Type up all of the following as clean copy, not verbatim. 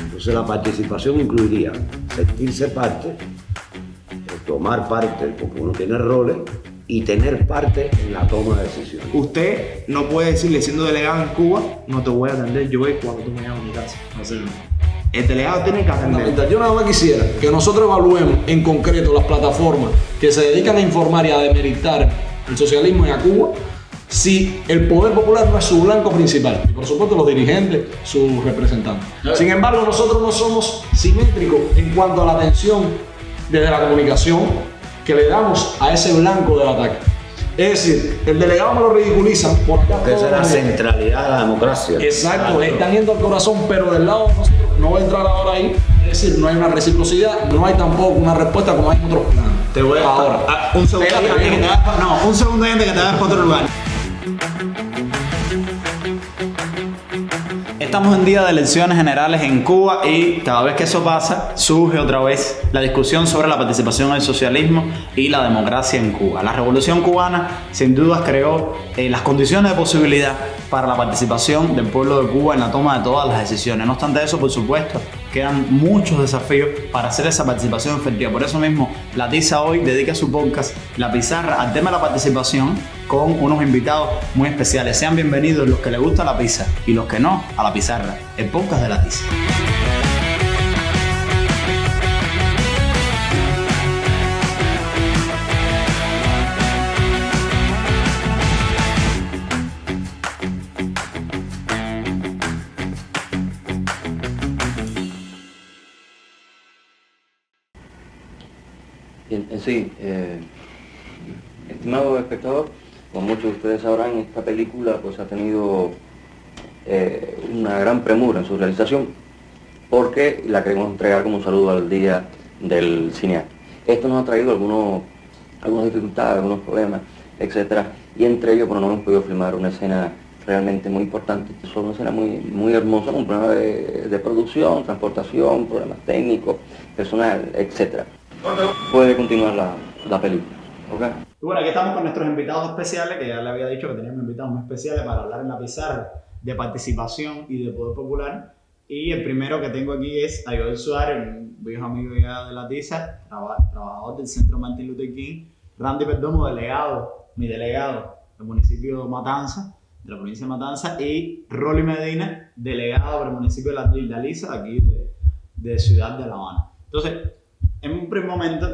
Entonces la participación incluiría sentirse parte, tomar parte, porque uno tiene roles, y tener parte en la toma de decisiones. Usted no puede decirle, siendo delegado en Cuba, no te voy a atender yo cuando tú me llames a mi casa. El delegado tiene que atender. Yo nada más quisiera que nosotros evaluemos en concreto las plataformas que se dedican a informar y a demeritar el socialismo y a Cuba, si el poder popular no es su blanco principal, y por supuesto los dirigentes, sus representantes. Sin embargo, nosotros no somos simétricos en cuanto a la atención desde la comunicación que le damos a ese blanco del ataque. Es decir, el delegado me lo ridiculizan por acá. Esa es la centralidad de la democracia. Exacto, están yendo al corazón, pero del lado de nosotros no voy a entrar ahora ahí. Es decir, no hay una reciprocidad, no hay tampoco una respuesta como hay en otros planos. Te voy a ahora. Un segundo antes que te vayas, no, un segundo antes que te vayas para otro lugar. Estamos en día de elecciones generales en Cuba y cada vez que eso pasa surge otra vez la discusión sobre la participación en el socialismo y la democracia en Cuba. La Revolución Cubana sin dudas creó las condiciones de posibilidad para la participación del pueblo de Cuba en la toma de todas las decisiones. No obstante eso, por supuesto, quedan muchos desafíos para hacer esa participación efectiva. Por eso mismo, La Tiza hoy dedica su podcast La Pizarra al tema de la participación con unos invitados muy especiales. Sean bienvenidos los que les gusta la pizza y los que no a La Pizarra, el podcast de La Tiza. Bien, sí, estimado espectador, como muchos de ustedes sabrán, esta película pues ha tenido una gran premura en su realización porque la queremos entregar como un saludo al Día del Cineasta. Esto nos ha traído algunas dificultades, algunos problemas, etcétera, y entre ellos no hemos podido filmar una escena realmente muy importante. Es una escena muy hermosa, un problema de producción, transportación, problemas técnicos, personal, etcétera. Puede continuar la película, ¿ok? Y bueno, aquí estamos con nuestros invitados especiales, que ya le había dicho que teníamos invitados muy especiales para hablar en La Pizarra de participación y de poder popular. Y el primero que tengo aquí es Joel Suárez, un viejo amigo ya de La Tiza, trabajador del Centro Martin Luther King, Randy Perdomo, mi delegado del municipio de Matanza, de la provincia de Matanza, y Rolly Medina, delegado del municipio de La Isla Lisa, aquí de Ciudad de La Habana. Entonces, en un primer momento,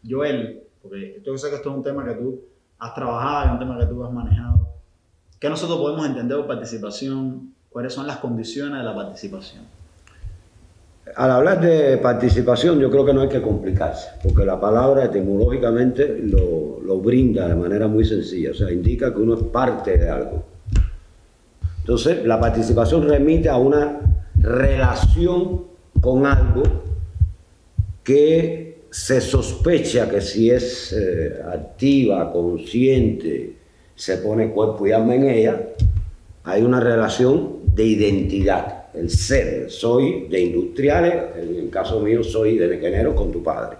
Joel, porque yo sé que esto es un tema que tú has trabajado, es un tema que tú has manejado, ¿qué nosotros podemos entender por participación? ¿Cuáles son las condiciones de la participación? Al hablar de participación, yo creo que no hay que complicarse, porque la palabra etimológicamente lo brinda de manera muy sencilla, o sea, indica que uno es parte de algo. Entonces, la participación remite a una relación con algo que se sospecha que si es activa, consciente, se pone cuerpo y alma en ella, hay una relación de identidad, el ser. Soy de industriales, en el caso mío soy de nequeneros con tu padre.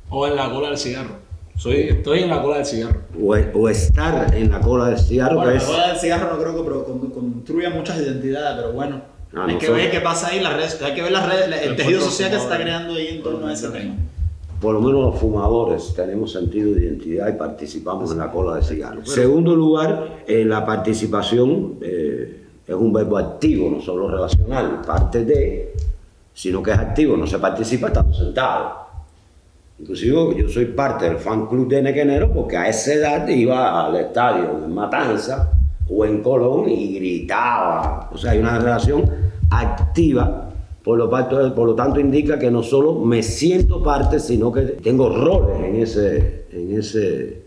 O en la cola del cigarro. Estoy en la cola del cigarro. O estar en la cola del cigarro. Bueno, que la cola del cigarro no creo que construya muchas identidades, pero bueno, hay que ver qué pasa ahí, hay que ver las redes, el tejido social que se está creando ahí en torno a ese tema. Por lo menos los fumadores tenemos sentido de identidad y participamos en la cola de cigarro. En segundo lugar, la participación es un verbo activo, no solo relacional, parte de, sino que es activo, no se participa estando sentado. Inclusive yo soy parte del fan club de Nequenero porque a esa edad iba al estadio en Matanza o en Colón y gritaba. O sea, hay una relación activa. Por lo tanto indica que no solo me siento parte, sino que tengo roles en ese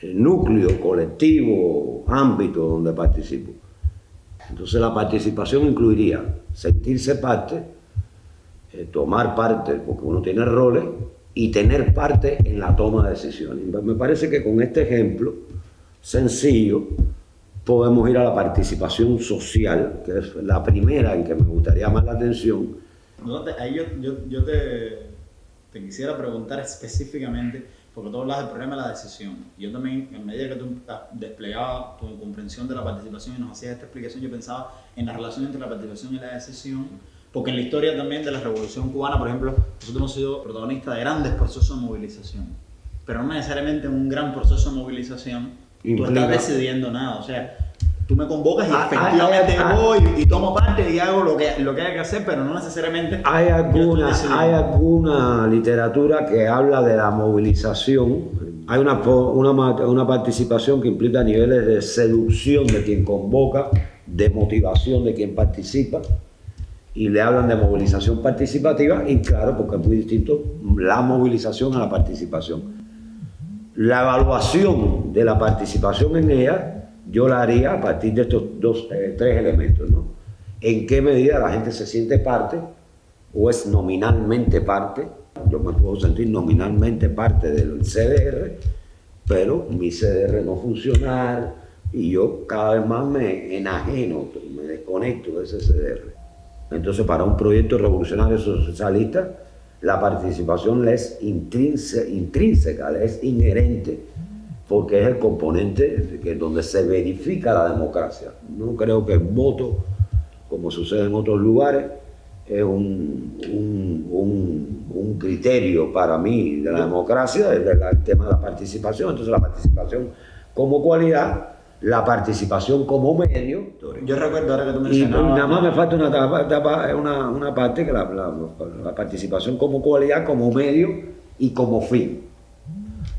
núcleo colectivo, ámbito donde participo. Entonces la participación incluiría sentirse parte, tomar parte, porque uno tiene roles, y tener parte en la toma de decisiones. Me parece que con este ejemplo sencillo podemos ir a la participación social, que es la primera en que me gustaría llamar la atención. Ahí yo te quisiera preguntar específicamente, porque tú hablas del problema de la decisión. Yo también, en medida que tú desplegabas tu comprensión de la participación y nos hacías esta explicación, yo pensaba en la relación entre la participación y la decisión, porque en la historia también de la Revolución Cubana, por ejemplo, nosotros hemos sido protagonistas de grandes procesos de movilización, pero no necesariamente en un gran proceso de movilización tú estás decidiendo nada, o sea, tú me convocas y efectivamente voy y tomo parte y hago lo que hay que hacer, pero no necesariamente... Hay alguna literatura que habla de la movilización. Hay una participación que implica niveles de seducción de quien convoca, de motivación de quien participa, y le hablan de movilización participativa, y claro, porque es muy distinto la movilización a la participación. La evaluación de la participación en ella yo la haría a partir de estos tres elementos, ¿no? ¿En qué medida la gente se siente parte o es nominalmente parte? Yo me puedo sentir nominalmente parte del CDR, pero mi CDR no funciona y yo cada vez más me enajeno, me desconecto de ese CDR. Entonces, para un proyecto revolucionario socialista, la participación le es intrínseca, le es inherente, porque es el componente donde se verifica la democracia. No creo que el voto, como sucede en otros lugares, es un criterio para mí de la democracia, es el tema de la participación. Entonces la participación como cualidad, la participación como medio. Yo recuerdo ahora que tú Y mencionabas... nada más me falta una parte, que la participación como cualidad, como medio y como fin.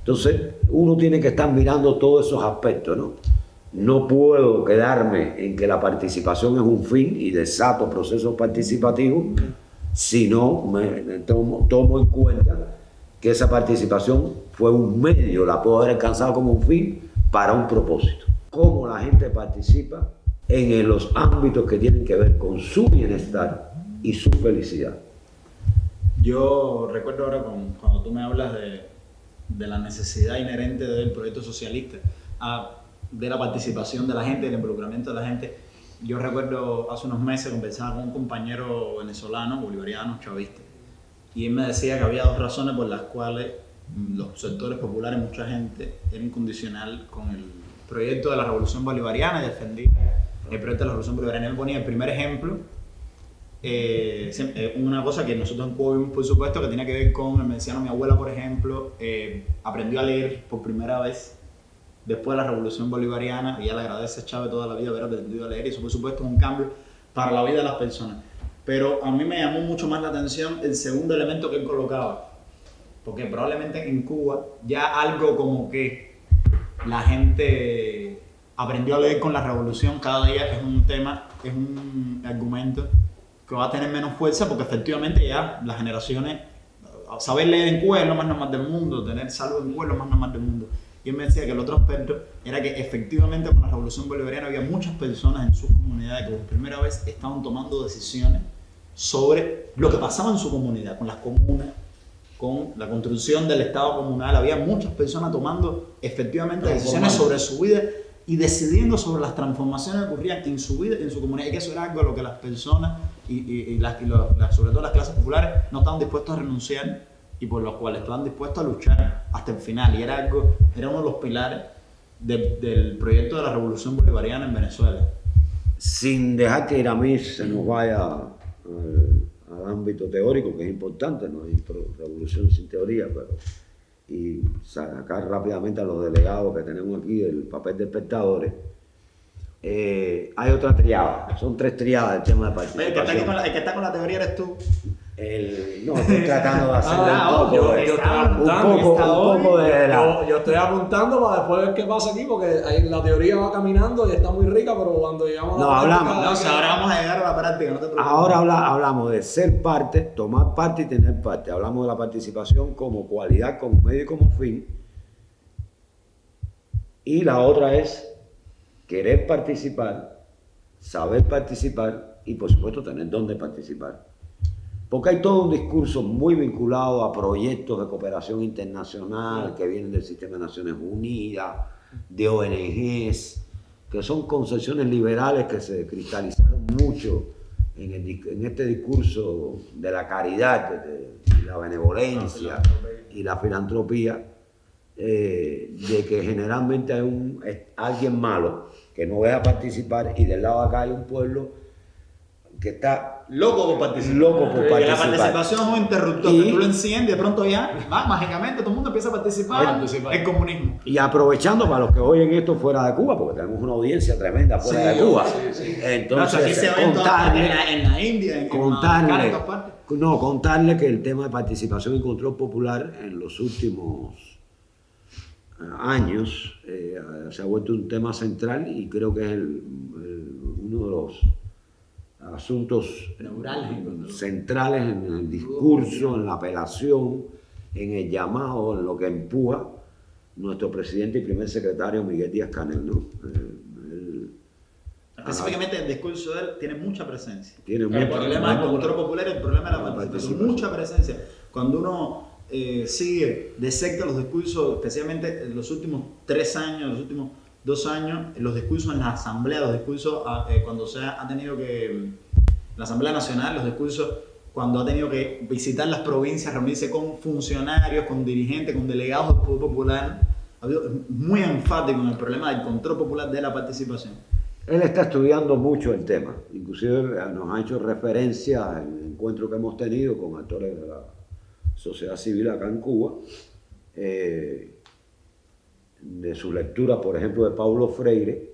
Entonces, uno tiene que estar mirando todos esos aspectos, ¿no? No puedo quedarme en que la participación es un fin y desato procesos participativos, sino tomo en cuenta que esa participación fue un medio, la puedo haber alcanzado como un fin para un propósito. Cómo la gente participa en los ámbitos que tienen que ver con su bienestar y su felicidad. Yo recuerdo ahora cuando tú me hablas de la necesidad inherente del proyecto socialista, de la participación de la gente, del involucramiento de la gente. Yo recuerdo hace unos meses conversaba con un compañero venezolano, bolivariano, chavista, y él me decía que había dos razones por las cuales los sectores populares, mucha gente, era incondicional con el proyecto de la Revolución Bolivariana y defendía el proyecto de la Revolución Bolivariana. Él me ponía el primer ejemplo, una cosa que nosotros en Cuba vimos, por supuesto, que tenía que ver con, me decía mi abuela, por ejemplo, aprendió a leer por primera vez después de la Revolución Bolivariana, y ella le agradece a Chávez toda la vida haber aprendido a leer, y eso por supuesto es un cambio para la vida de las personas. Pero a mí me llamó mucho más la atención el segundo elemento que él colocaba, porque probablemente en Cuba ya algo como que la gente aprendió a leer con la revolución cada día es un tema, es un argumento que va a tener menos fuerza, porque efectivamente ya las generaciones, saber leer en Cuba es lo más normal del mundo, tener salud en Cuba es lo más normal del mundo. Y él me decía que el otro aspecto era que efectivamente con la Revolución Bolivariana había muchas personas en sus comunidades que por primera vez estaban tomando decisiones sobre lo que pasaba en su comunidad, con las comunas, con la construcción del Estado comunal. Había muchas personas tomando efectivamente decisiones sobre su vida y decidiendo sobre las transformaciones que ocurrían en su vida y en su comunidad, y que eso era algo a lo que las personas sobre todo las clases populares no estaban dispuestos a renunciar y por los cuales estaban dispuestos a luchar hasta el final, y era uno de los pilares del proyecto de la Revolución Bolivariana en Venezuela. Sin dejar que Iramis se nos vaya al ámbito teórico, que es importante, no hay revolución sin teoría, pero y sacar rápidamente a los delegados que tenemos aquí el papel de espectadores. Hay otra triada, son tres triadas el tema de participación. El que está con la teoría eres tú. No, estoy tratando de hacer yo estoy apuntando para después ver qué pasa aquí, porque ahí la teoría va caminando y está muy rica, pero cuando llegamos a la práctica... Ahora vamos a llegar a la práctica, no te preocupes. Ahora hablamos de ser parte, tomar parte y tener parte. Hablamos de la participación como cualidad, como medio y como fin. Y la otra es querer participar, saber participar y por supuesto tener dónde participar. Porque hay todo un discurso muy vinculado a proyectos de cooperación internacional que vienen del sistema de Naciones Unidas, de ONGs, que son concepciones liberales que se cristalizaron mucho en este discurso de la caridad, de la benevolencia y la filantropía, de que generalmente hay alguien malo que no deja participar y del lado de acá hay un pueblo que está loco por participar. participar. La participación es un interruptor, Y- que tú lo enciendes y de pronto ya, mágicamente todo el mundo empieza a participar. El comunismo. Y aprovechando para los que oyen esto fuera de Cuba, porque tenemos una audiencia tremenda fuera de Cuba. Entonces, aquí se ve en todas partes, contarle, en la India, en Madagascar, en todas partes. contarle que el tema de participación y control popular en los últimos años se ha vuelto un tema central y creo que es uno de los asuntos centrales en el discurso, en la apelación, en el llamado, en lo que empuja nuestro presidente y primer secretario Miguel Díaz-Canel, ¿no? Específicamente el discurso de él tiene mucha presencia. Tiene El mucha- problema del control popular y el problema de la participación. Mucha presencia. Cuando uno sigue de cerca los discursos, especialmente en los últimos 3 años, los últimos 2 años, los discursos en la Asamblea, los discursos cuando se ha tenido que, la Asamblea Nacional, los discursos cuando ha tenido que visitar las provincias, reunirse con funcionarios, con dirigentes, con delegados del Poder Popular, ha habido muy enfático en el problema del control popular de la participación. Él está estudiando mucho el tema, inclusive nos ha hecho referencia en el encuentro que hemos tenido con actores de la sociedad civil acá en Cuba, de su lectura, por ejemplo, de Paulo Freire,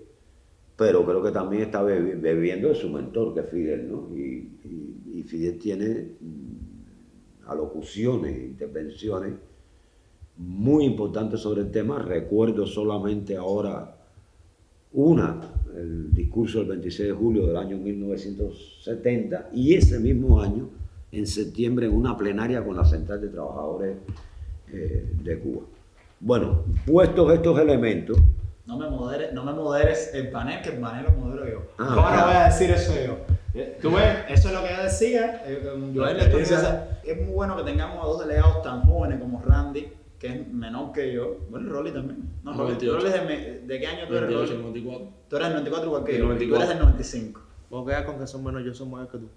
pero creo que también está bebiendo de su mentor, que es Fidel, ¿no? Y Fidel tiene alocuciones, intervenciones muy importantes sobre el tema. Recuerdo solamente ahora el discurso del 26 de julio del año 1970, y ese mismo año, en septiembre, en una plenaria con la Central de Trabajadores de Cuba. Bueno, puestos estos elementos, No me moderes el panel, que el panel lo modero yo. Ah, ¿Cómo no claro. voy a decir eso yo? Tú ves, eso es lo que yo decía. Joel, es muy bueno que tengamos a 2 delegados tan jóvenes como Randy, que es menor que yo. Bueno, Rolly también. No, Rolly, 98. Rolly es de qué año tú eres, 28, Rolly? 94. Tú eres del 94 igual que yo. 94. Tú eres del 95. Puedo quedar con que son menos, yo soy mayor que tú.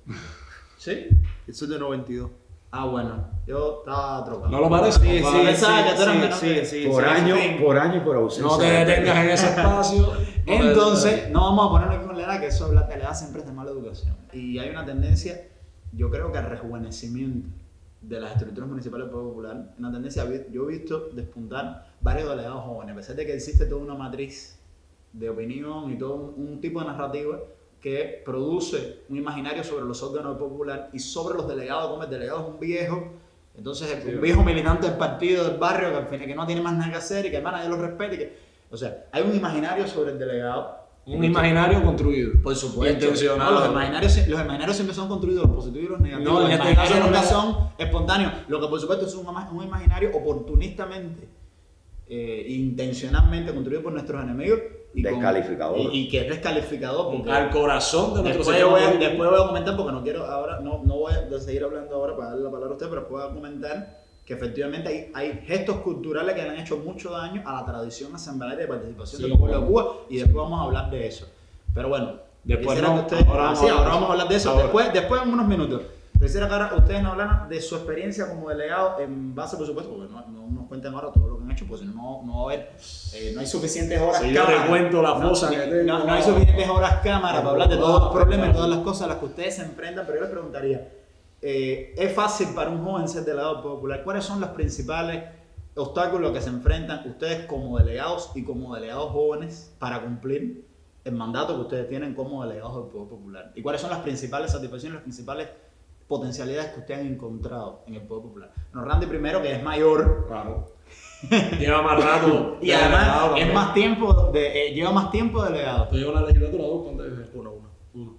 ¿Sí? Yo soy de 92. Ah, bueno. Yo estaba trocado. ¿No lo parece? Sí, Compadre? sí, pensaba que tú eras menor sí, que- sí, por sí. año sí. y por ausencia. No te detengas en ese espacio. No te Entonces, detengas. no vamos a ponerlo aquí con la edad, que eso hablar de la edad siempre es de mala educación. Y hay una tendencia, yo creo que al rejuvenecimiento de las estructuras municipales del Poder Popular. Una tendencia, yo he visto despuntar varios delegados jóvenes, a pesar de que existe toda una matriz de opinión y todo un tipo de narrativa que produce un imaginario sobre los órganos del Poder Popular y sobre los delegados, como el delegado es un viejo. Entonces, un viejo militante del partido, del barrio, que al final que no tiene más nada que hacer y que el nadie lo respete. O sea, hay un imaginario sobre el delegado. Un imaginario construido. Por supuesto. Intencionado. No, los imaginarios siempre son construidos, los positivos y los negativos. No, en los este imaginarios caso no nunca me- son espontáneos. Lo que por supuesto es un imaginario oportunistamente, intencionalmente construido por nuestros enemigos. Descalificador. Y que es descalificador. Porque Al corazón de nuestro después voy a comentar, porque no quiero ahora, no voy a seguir hablando ahora para darle la palabra a usted, pero después voy a comentar que efectivamente hay gestos culturales que le han hecho mucho daño a la tradición asamblearia de participación Sí, del pueblo de bueno. Cuba, y después vamos a hablar de eso. Pero bueno, Después quisiera no, que ustedes, ahora vamos a hablar ahora de vamos a hablar de eso. Ahora. Después en unos minutos. Quisiera que ahora ustedes nos hablaran de su experiencia como delegado en base, por supuesto, porque no nos cuenten ahora todo lo que han hecho, pues si no va a haber, no hay suficientes horas Si yo te cámara. cuento la fosa que tengo. No hay suficientes horas cámara para hablar de todos los problemas y todas las cosas a las que ustedes se enfrentan, pero yo les preguntaría, ¿es fácil para un joven ser delegado popular? ¿Cuáles son los principales obstáculos que se enfrentan ustedes como delegados y como delegados jóvenes para cumplir el mandato que ustedes tienen como delegados del Poder Popular? ¿Y cuáles son las principales satisfacciones, las principales potencialidades que ustedes han encontrado en el Poder Popular? No, Randy primero, que es mayor, Claro. Lleva más rato. y además es más tiempo lleva más tiempo delegado. ¿Tú llevas la legislatura 2? ¿Cuánto es? Uno.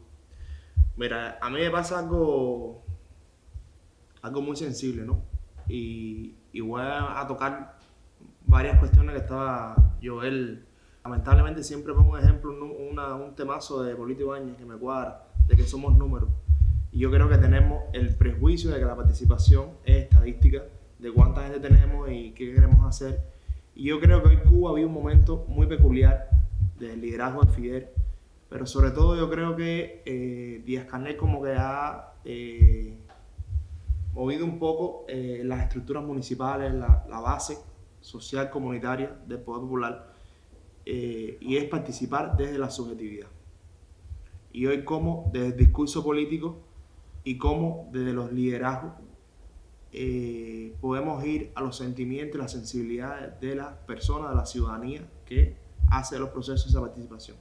Mira, a mí me pasa algo muy sensible, ¿no? Y voy a tocar varias cuestiones que estaba Joel. Lamentablemente siempre pongo un ejemplo, un temazo de Polito Ibáñez que me cuadra, de que somos números. Y yo creo que tenemos el prejuicio de que la participación es estadística, de cuánta gente tenemos y qué queremos hacer. Y yo creo que hoy Cuba vive un momento muy peculiar del liderazgo de Fidel, pero sobre todo yo creo que Díaz-Canel como que ha movido un poco las estructuras municipales, la base social comunitaria del Poder Popular, y es participar desde la subjetividad. Y hoy como desde el discurso político y como desde los liderazgos podemos ir a los sentimientos y las sensibilidades de las personas, de la ciudadanía que hace los procesos de participación.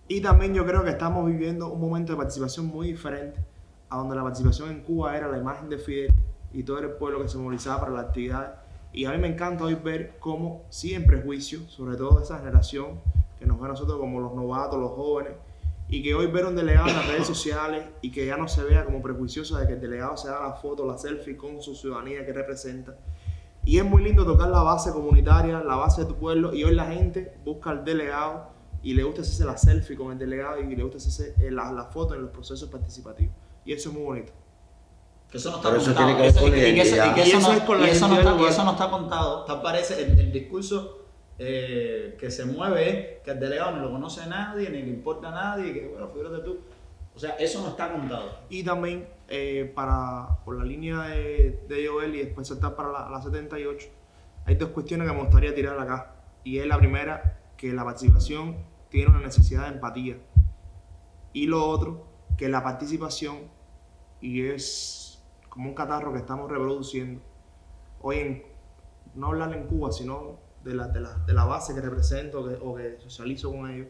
Y también yo creo que estamos viviendo un momento de participación muy diferente a donde la participación en Cuba era la imagen de Fidel y todo el pueblo que se movilizaba para las actividades. Y a mí me encanta hoy ver cómo sin prejuicio, sobre todo esa generación que nos ve a nosotros como los novatos, los jóvenes, y que hoy ver un delegado en las redes sociales y que ya no se vea como prejuicioso de que el delegado se haga la foto, la selfie con su ciudadanía que representa. Y es muy lindo tocar la base comunitaria, la base de tu pueblo, y hoy la gente busca al delegado y le gusta hacerse la selfie con el delegado y le gusta hacerse la foto en los procesos participativos. Y eso es muy bonito. Que eso no está Pero eso contado. tiene que ver con la identidad. Y eso identidad no está contado. Tal parece el discurso que se mueve es que el delegado no lo conoce a nadie, ni le importa a nadie, que bueno, figúrate tú. O sea, eso no está contado. Y también por la línea de Joel y después saltar para la 78, hay dos cuestiones que me gustaría tirar acá. Y es la primera, que la participación tiene una necesidad de empatía. Y lo otro, que la participación, y es como un catarro que estamos reproduciendo, hoy no hablar en Cuba, sino de la base que represento o que socializo con ellos.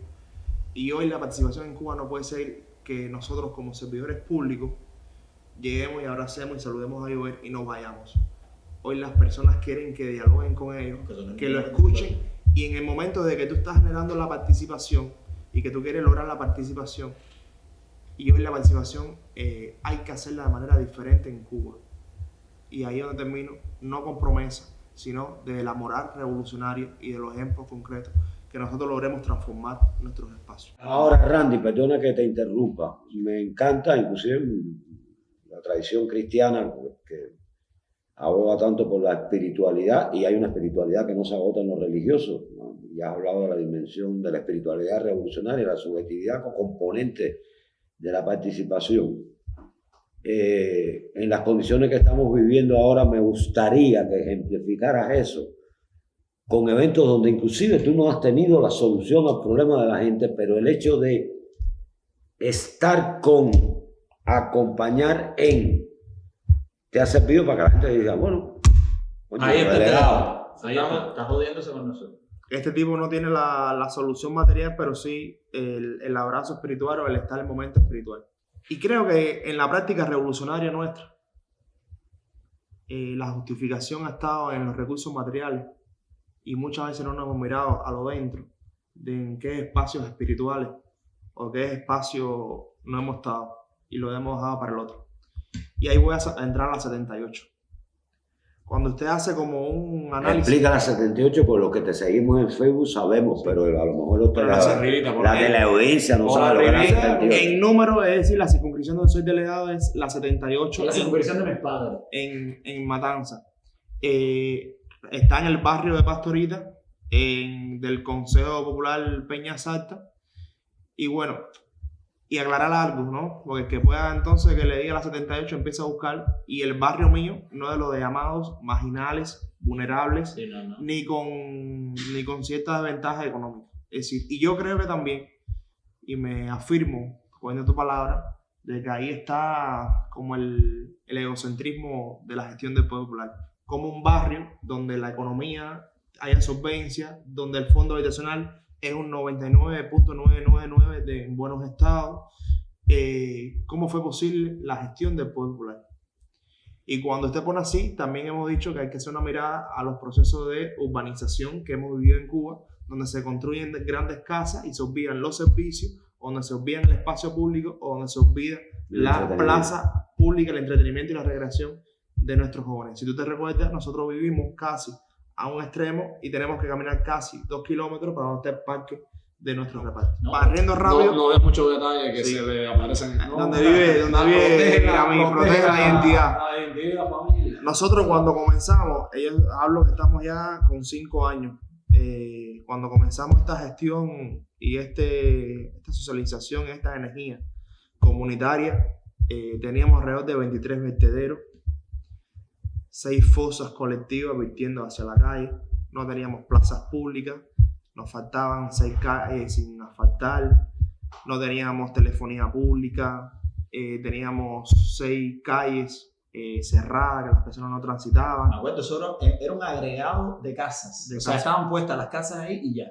Y hoy la participación en Cuba no puede ser que nosotros como servidores públicos lleguemos y abracemos y saludemos a Joel y nos vayamos. Hoy las personas quieren que dialoguen con ellos, que lo escuchen, y en el momento de que tú estás generando la participación y que tú quieres lograr la participación, y hoy la participación hay que hacerla de manera diferente en Cuba. Y ahí es donde termino, no con promesas, sino de la moral revolucionaria y de los ejemplos concretos que nosotros logremos transformar nuestros espacios. Ahora, Randy, perdona que te interrumpa. Me encanta, inclusive, la tradición cristiana que aboga tanto por la espiritualidad, y hay una espiritualidad que no se agota en lo religioso, ¿no? Ya has hablado de la dimensión de la espiritualidad revolucionaria, la subjetividad como componente de la participación. En las condiciones que estamos viviendo ahora, me gustaría que ejemplificaras eso con eventos donde inclusive tú no has tenido la solución al problema de la gente, pero el hecho de estar acompañar te ha servido para que la gente diga, bueno, ahí está el delegado. Ahí Está jodiéndose con nosotros. Este tipo no tiene la solución material, pero sí el abrazo espiritual o el estar en el momento espiritual. Y creo que en la práctica revolucionaria nuestra, la justificación ha estado en los recursos materiales y muchas veces no nos hemos mirado a lo dentro de en qué espacios espirituales o qué espacios no hemos estado y lo hemos dejado para el otro. Y ahí voy a entrar a la 78. Cuando usted hace como un análisis... Explica la 78, por lo que te seguimos en Facebook sabemos, pero a lo mejor la de la audiencia no sabe lo que es la 78. En número, es decir, la circunscripción donde soy delegado es la 78. La circunscripción de mis padres. En Matanza. Está en el barrio de Pastorita, del Consejo Popular Peña Salta. Y bueno, y aclarar algo, ¿no? Porque el que pueda entonces que le diga la 78 empieza a buscar, y el barrio mío no es lo de llamados marginales, vulnerables, Sí, no. ni con cierta desventaja económica. Es decir, y yo creo que también, y me afirmo, poniendo tu palabra, de que ahí está como el egocentrismo de la gestión del Poder Popular. Como un barrio donde la economía haya solvencia, donde el fondo habitacional es un 99.999 de buenos estados. ¿Cómo fue posible la gestión del Poder Popular? Y cuando usted pone así, también hemos dicho que hay que hacer una mirada a los procesos de urbanización que hemos vivido en Cuba, donde se construyen grandes casas y se olvidan los servicios, donde se olvidan el espacio público, o donde se olvida la plaza pública, el entretenimiento y la recreación de nuestros jóvenes. Si tú te recuerdas, nosotros vivimos casi a un extremo y tenemos que caminar casi 2 kilómetros para donde está el parque de nuestro reparto. Barriendo rápido. No ves muchos detalles que Sí. se le aparecen. Donde vive protege la identidad. La identidad de la familia. Nosotros cuando comenzamos, hablo que estamos ya con 5 años, cuando comenzamos esta gestión y esta socialización, esta energía comunitaria, teníamos alrededor de 23 vertederos, 6 fosas colectivas vertiendo hacia la calle, no teníamos plazas públicas, nos faltaban 6 calles sin asfaltar, no teníamos telefonía pública, teníamos 6 calles cerradas que las personas no transitaban. Me acuerdo, eso era un agregado de casas. De o sea, casas. estaban puestas las casas ahí y ya.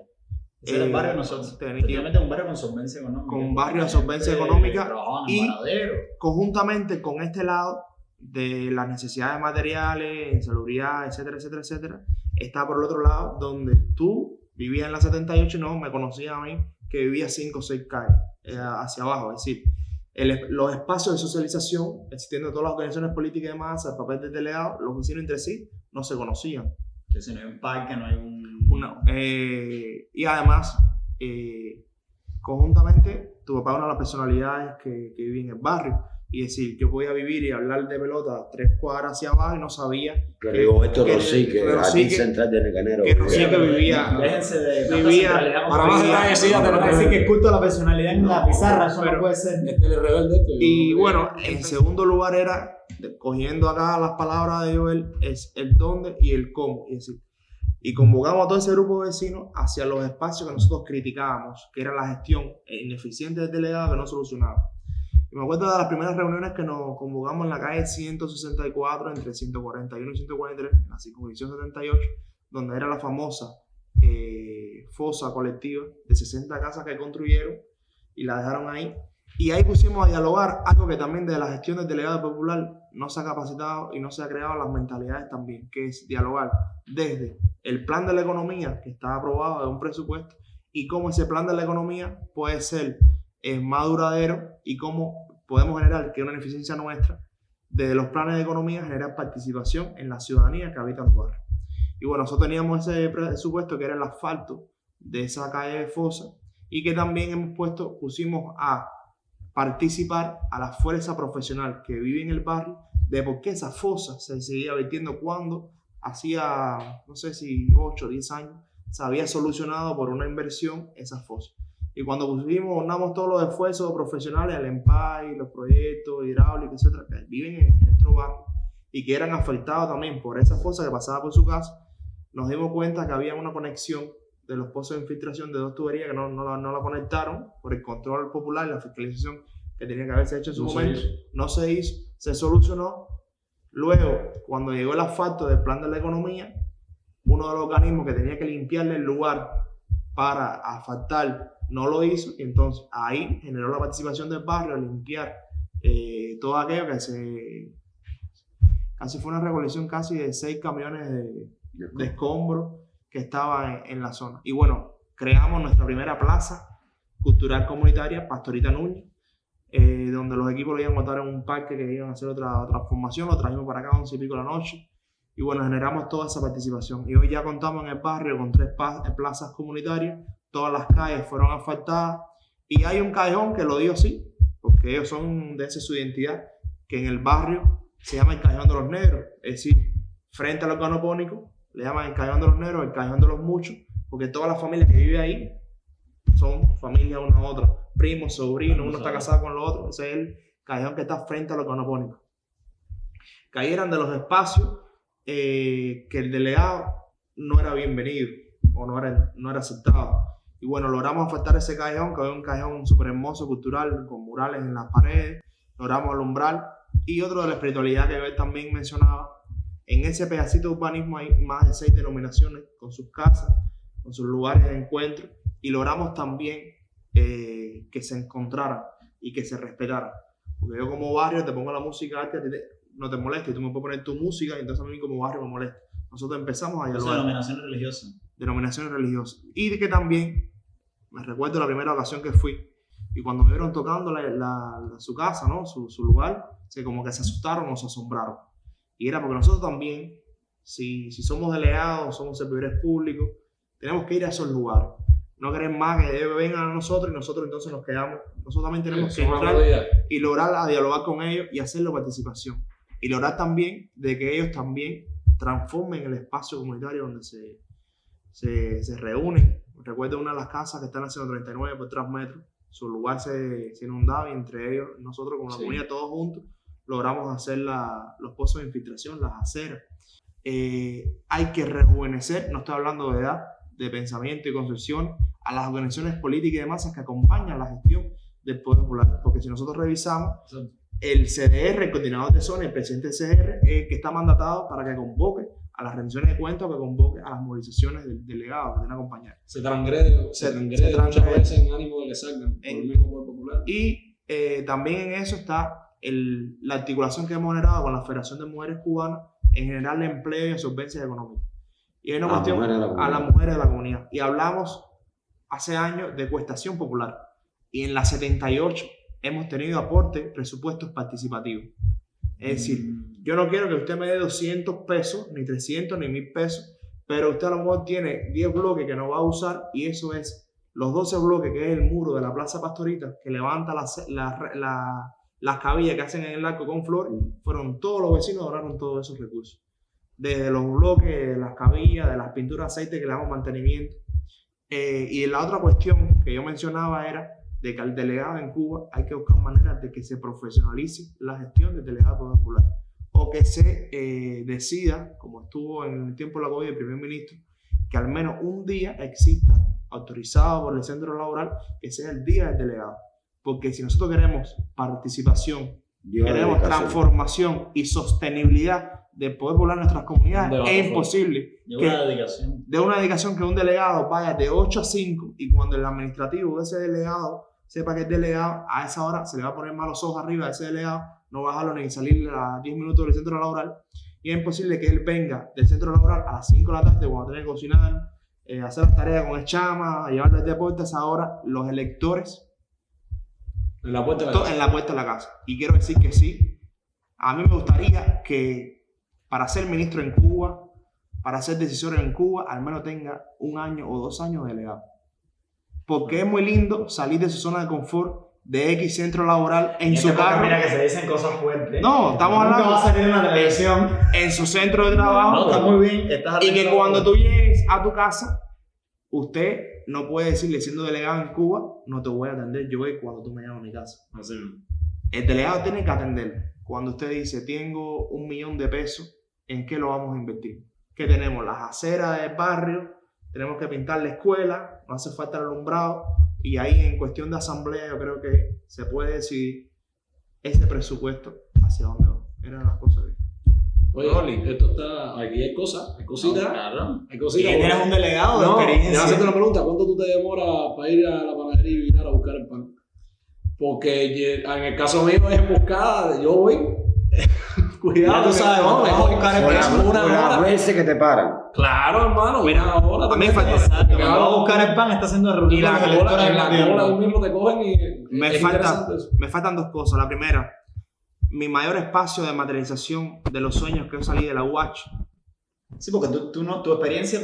Ese era el barrio de nosotros. Técnicamente un barrio con solvencia económica. Con barrio de solvencia económica Trabajaban y en paradero. conjuntamente con este lado de las necesidades materiales, insalubridad, etcétera, etcétera, etcétera, está por el otro lado donde tú vivías en la 78 y no me conocías a mí que vivía 5 o 6 calles hacia abajo, es decir, los espacios de socialización, existiendo todas las organizaciones políticas y demás, el papel del delegado, los vecinos entre sí no se conocían. Entonces no hay un parque, no hay un... Y además, conjuntamente, tu papá es una de las personalidades que vive en el barrio. Y decir, yo podía vivir y hablar de pelota 3 cuadras hacia abajo y no sabía Que Rigoberto Rossi, que Rossi, aquí central de Necanero. que Rossi que vivía. Déjense de tanta Vivía centralidad. para más detalles, sí, ya te lo Para decir que es culto a la personalidad en la pizarra, eso no pero- puede ser. Este es el rebelde esto. Y bueno, en segundo lugar era, cogiendo acá las palabras de Joel, es el dónde y el cómo. Es decir, y convocamos a todo ese grupo de vecinos hacia los espacios que nosotros criticábamos, que era la gestión ineficiente del delegado que no solucionaba. Y me acuerdo de las primeras reuniones que nos convocamos en la calle 164, entre 141 y 143, en la circunscripción 78, donde era la famosa fosa colectiva de 60 casas que construyeron y la dejaron ahí. Y ahí pusimos a dialogar algo que también de la gestión del delegado popular no se ha capacitado y no se ha creado las mentalidades también, que es dialogar desde el plan de la economía que está aprobado de un presupuesto y cómo ese plan de la economía puede ser más duradero y cómo podemos generar que una ineficiencia nuestra desde los planes de economía generar participación en la ciudadanía que habita los barrios. Y bueno, nosotros teníamos ese presupuesto que era el asfalto de esa calle de fosa y que también pusimos a participar a la fuerza profesional que vive en el barrio de por qué esa fosa se seguía vertiendo cuando hacía, no sé si 8 o 10 años, se había solucionado por una inversión esa fosa. Y cuando unamos todos los esfuerzos profesionales, el EMPAI, los proyectos hidráulicos, etcétera, que viven en nuestro barrio y que eran afectados también por esa fosa que pasaba por su casa, nos dimos cuenta que había una conexión de los pozos de infiltración de 2 tuberías que no la conectaron por el control popular y la fiscalización que tenía que haberse hecho en su momento. No se hizo, se solucionó. Luego, cuando llegó el asfalto del plan de la economía, uno de los organismos que tenía que limpiarle el lugar para asfaltar no lo hizo, y entonces ahí generó la participación del barrio a limpiar todo aquello que casi fue una recolección casi de 6 camiones de escombros que estaban en la zona. Y bueno, creamos nuestra primera plaza cultural comunitaria, Pastorita Núñez, donde los equipos lo iban a montar en un parque que iban a hacer otra formación, lo trajimos para acá a 11 y pico de la noche, y bueno, generamos toda esa participación. Y hoy ya contamos en el barrio con 3 plazas comunitarias, todas las calles fueron asfaltadas, y hay un callejón que lo dio sí, porque ellos son de esa su identidad, que en el barrio se llama el Callejón de los Negros, es decir, frente al organopónico, le llaman el Callejón de los Negros, el Callejón de los Muchos, porque todas las familias que viven ahí son familias una a otra, primos, sobrinos, uno está casado con los otros. Ese es el callejón que está frente al organopónico. Que ahí eran de los espacios que el delegado no era bienvenido o no era aceptado. Y bueno, logramos asfaltar ese callejón, que es un callejón súper hermoso, cultural, con murales en las paredes, logramos alumbrar. Y otro de la espiritualidad que él también mencionaba, en ese pedacito de urbanismo hay más de 6 denominaciones con sus casas, con sus lugares de encuentro, y logramos también que se encontraran y que se respetaran. Porque yo como barrio te pongo la música arte, no te molesta, y tú me puedes poner tu música, y entonces a mí como barrio me molesta. Nosotros empezamos a dialogar. Denominaciones religiosas. Denominaciones religiosas. Y de que también, me recuerdo la primera ocasión que fui, y cuando me vieron tocando su casa, ¿no? su lugar, como que se asustaron o se asombraron. Y era porque nosotros también, si somos delegados, somos servidores públicos, tenemos que ir a esos lugares. No queremos más que vengan a nosotros y nosotros entonces nos quedamos. Nosotros también tenemos que entrar y lograr dialogar con ellos y hacerlo participación. Y lograr también de que ellos también transformen el espacio comunitario donde se reúnen. Recuerdo una de las casas que están haciendo 39 por 3 metros. Su lugar se inundaba y entre ellos, nosotros como la comunidad todos juntos, logramos hacer los pozos de infiltración, las aceras. Hay que rejuvenecer, no estoy hablando de edad, de pensamiento y concepción, a las organizaciones políticas y de masas que acompañan la gestión del Poder Popular. Porque si nosotros revisamos, el CDR, el coordinador de zona, el presidente del CDR, es el que está mandatado para que convoque a las rendiciones de cuentas, que convoque a las movilizaciones del delegado que tiene que acompañar. Se transgrede muchas veces en ánimo de que salgan por el mismo Poder Popular. Y también en eso está la articulación que hemos generado con la Federación de Mujeres Cubanas en general empleo y solvencia económica. Y hay una cuestión a las mujeres de la comunidad. Y hablamos hace años de cuestación popular. Y en la 78 hemos tenido aportes, presupuestos participativos. Es decir, yo no quiero que usted me dé 200 pesos, ni 300, ni 1000 pesos, pero usted a lo mejor tiene 10 bloques que no va a usar, y eso es los 12 bloques, que es el muro de la Plaza Pastorita, que levanta las cabillas que hacen en el arco con flores. Fueron todos los vecinos, donaron todos esos recursos. Desde los bloques, de las cabillas, de las pinturas de aceite que le damos mantenimiento. Y la otra cuestión que yo mencionaba era de que al delegado en Cuba hay que buscar maneras de que se profesionalice la gestión del delegado popular, o que se decida, como estuvo en el tiempo de la COVID el primer ministro, que al menos un día exista, autorizado por el centro laboral, que sea el día del delegado. Porque si nosotros queremos participación, queremos transformación y sostenibilidad del Poder Popular en nuestras comunidades, es imposible de una dedicación que un delegado vaya de 8 a 5, y cuando el administrativo de ese delegado sepa que es delegado, a esa hora se le va a poner malos ojos arriba a ese delegado, no bajarlo ni salir a 10 minutos del centro laboral, y es imposible que él venga del centro laboral a las 5 de la tarde cuando tiene que cocinar, hacer las tareas con el chama, llevarle el deporte. A esa hora los electores en la puerta de la casa. Y quiero decir que sí, a mí me gustaría que para ser ministro en Cuba, para ser decisor en Cuba, al menos tenga 1 año o 2 años de delegado. Porque es muy lindo salir de su zona de confort, de X centro laboral, en su carro. Mira que se dicen cosas fuertes. No, estamos hablando. Va a salir en la televisión. En su centro de trabajo. No, está muy bien. Y que cuando tú llegues a tu casa, usted no puede decirle, siendo delegado en Cuba, no te voy a atender yo cuando tú me llamas a mi casa. Así. El delegado tiene que atender. Cuando usted dice, tengo $1.000.000, ¿en qué lo vamos a invertir? ¿Qué tenemos? Las aceras del barrio, tenemos que pintar la escuela, no hace falta el alumbrado, y ahí en cuestión de asamblea yo creo que se puede decidir ese presupuesto hacia dónde va. Eran las cosas que... Oye, esto está, aquí hay cosas, hay cositas. No, claro. Hay cositas. ¿Quién eres un delegado de experiencia? Te voy a hacerte una pregunta. ¿Cuánto tú te demoras para ir a la panadería y virar a buscar el pan? Porque en el caso mío es emboscada. Yo voy. Cuidado, tú sabes, vamos a buscar el pan. Por las veces que te paran. Claro, hermano. Mira, ahora a mí me falta. Exacto. Cuando vas a buscar el pan, está haciendo reunión. Y la cola tú mismo te cogen y. Me faltan 2 cosas. La primera, mi mayor espacio de materialización de los sueños que yo salí de la UH. Sí, porque tu experiencia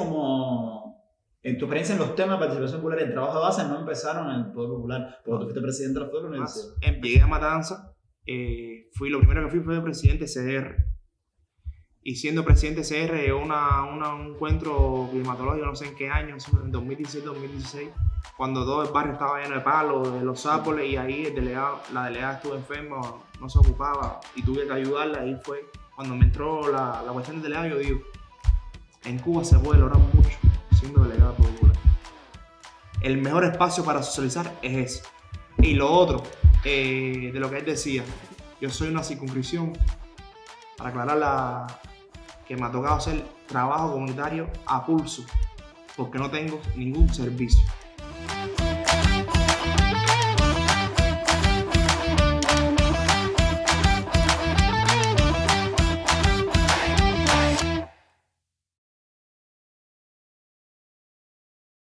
en tu experiencia en los temas de participación popular y en trabajo de base no empezaron en el Poder Popular, porque tú fuiste presidente de la Fuerza Universidad. Llegué a Matanza, lo primero que fui presidente de CDR. Y siendo presidente de CDR, un encuentro climatológico, no sé en qué año, en 2017-2016, cuando todo el barrio estaba lleno de palos, de los árboles, y ahí la delegada estuvo enferma, no se ocupaba, y tuve que ayudarla. Ahí fue cuando me entró la cuestión del delegado. Yo digo, en Cuba se puede lograr mucho siendo delegado popular. El mejor espacio para socializar es ese. Y lo otro, de lo que él decía, yo soy una circunscripción, para aclarar que me ha tocado hacer trabajo comunitario a pulso, porque no tengo ningún servicio.